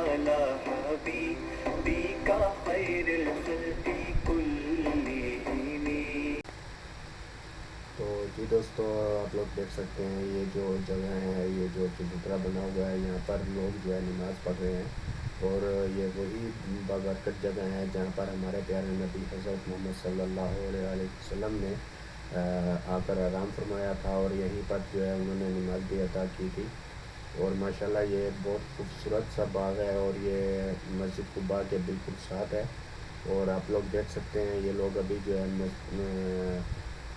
आला हबीबी का खैरुल खल्क़ि कुल्लिहिम। तो जी दोस्तों, आप लोग देख सकते हैं ये जो जगह है, ये जो चबूतरा बना हुआ है, यहाँ पर लोग जो है नमाज़ पढ़ रहे हैं। और ये वही बाबरकत जगह है जहाँ पर हमारे प्यारे नबी हज़रत मोहम्मद सल्लल्लाहु अलैहि वसल्लम ने आकर आराम फरमाया था, और यहीं पर जो है उन्होंने नमाज भी अदा की थी। और माशाल्लाह ये बहुत खूबसूरत सा बाग है, और ये मस्जिद कुबा के बिल्कुल साथ है। और आप लोग देख सकते हैं ये लोग अभी जो है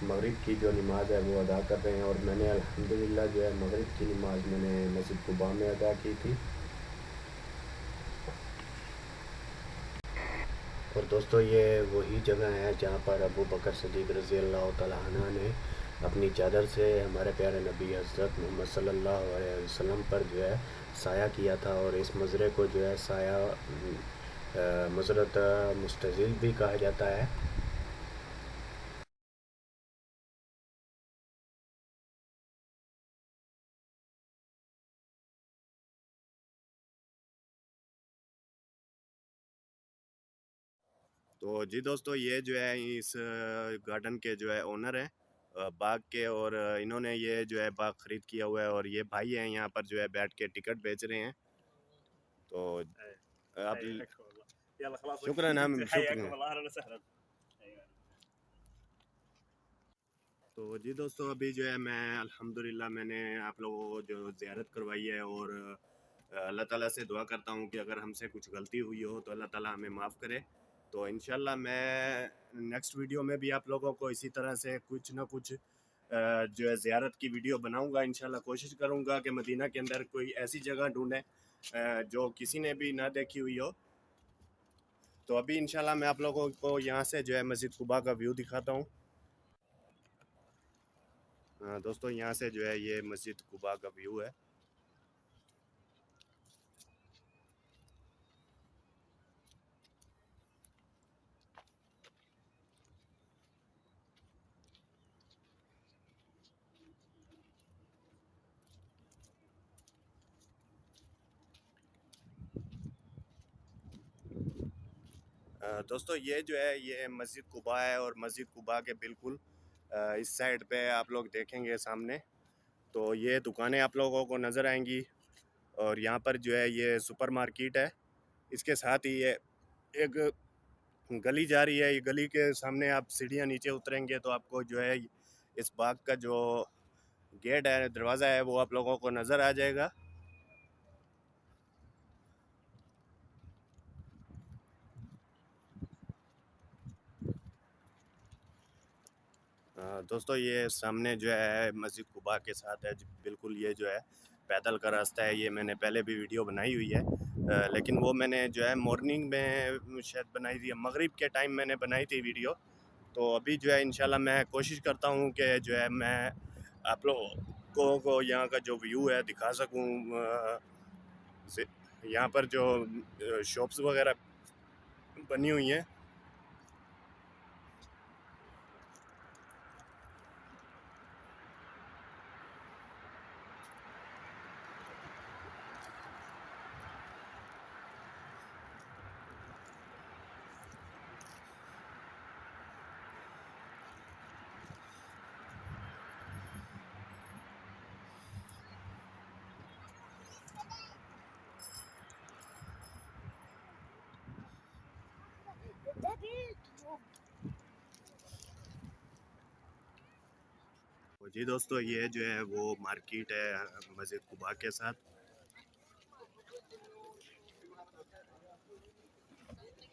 मगरिब की जो नमाज़ है वो अदा कर रहे हैं। और मैंने अल्हम्दुलिल्लाह जो है मगरिब की नमाज़ मैंने मस्जिद कुबा में अदा की थी। और दोस्तों, ये वही जगह है जहाँ पर अबू बकर सिद्दीक़ रज़ी अल्लाह तआला अन्हु ने अपनी चादर से हमारे प्यारे नबी हज़रत मोहम्मद सल्लल्लाहु अलैहि वसल्लम पर जो है साया किया था। और इस मज़रे को जो है साया मज़रत मुस्तज़िल भी कहा जाता है। तो जी दोस्तों, ये जो है इस गार्डन के जो है ओनर हैं, बाग के। और इन्होंने ये जो है बाग ख़रीद किया हुआ है, और ये भाई हैं यहाँ पर जो है बैठ के टिकट बेच रहे हैं। तो आप शुक्रन, हम शुक्रिया। तो जी दोस्तों, अभी जो है मैं अल्हम्दुलिल्लाह मैंने आप लोगों को जो ज़ियारत करवाई है, और अल्लाह ताला से दुआ करता हूँ कि अगर हमसे कुछ गलती हुई हो तो अल्लाह ताला हमें माफ़ करे। तो इंशाल्लाह मैं नेक्स्ट वीडियो में भी आप लोगों को इसी तरह से कुछ ना कुछ जो है ज़ियारत की वीडियो बनाऊंगा। इंशाल्लाह कोशिश करूंगा कि मदीना के अंदर कोई ऐसी जगह ढूंढें जो किसी ने भी ना देखी हुई हो। तो अभी इंशाल्लाह मैं आप लोगों को यहाँ से जो है मस्जिद कुबा का व्यू दिखाता हूँ। दोस्तों, यहाँ से जो है ये मस्जिद कुबा का व्यू है। दोस्तों, ये जो है ये मस्जिद कुबा है, और मस्जिद कुबा के बिल्कुल इस साइड पे आप लोग देखेंगे सामने तो ये दुकानें आप लोगों को नज़र आएंगी। और यहाँ पर जो है ये सुपर मार्केट है। इसके साथ ही ये एक गली जा रही है। ये गली के सामने आप सीढ़ियाँ नीचे उतरेंगे तो आपको जो है इस बाग का जो गेट है, दरवाज़ा है, वो आप लोगों को नज़र आ जाएगा। दोस्तों, ये सामने जो है मस्जिद कुबा के साथ है बिल्कुल। ये जो है पैदल का रास्ता है। ये मैंने पहले भी वीडियो बनाई हुई है, लेकिन वो मैंने जो है मॉर्निंग में शायद बनाई थी, मगरिब के टाइम मैंने बनाई थी वीडियो। तो अभी जो है इंशाल्लाह मैं कोशिश करता हूँ कि जो है मैं आप लोगों को यहाँ का जो व्यू है दिखा सकूँ। यहाँ पर जो शॉप्स वगैरह बनी हुई हैं। तो जी दोस्तों, ये जो है वो मार्केट है मस्जिद कुबा के साथ।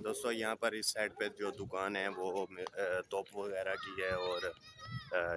दोस्तों, यहाँ पर इस साइड पे जो दुकान है वो तोप वगैरह की है, और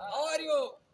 How are you?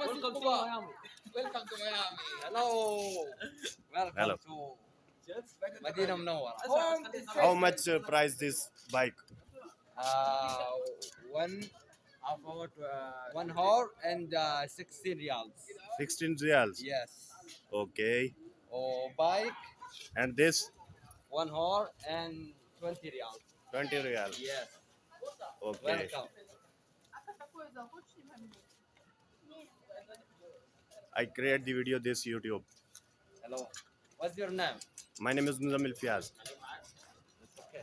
Welcome to Miami. Welcome to Miami. Hello. Welcome Hello. to Medina Munawwara. How much price this bike? One one hour and 16 riyals. 16 riyals. Yes. Okay. Oh, bike And this 1 hour and 20 riyals. 20 riyals. Yes. Okay. Welcome. I create the video this YouTube. Hello. What's your name? My name is Muzamil Fiaz. Okay.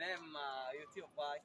Name YouTube bike.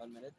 1 minute.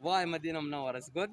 Why Medina Munawwara is good?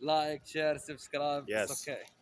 Like, share, subscribe. Yes. It's okay.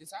9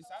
9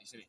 20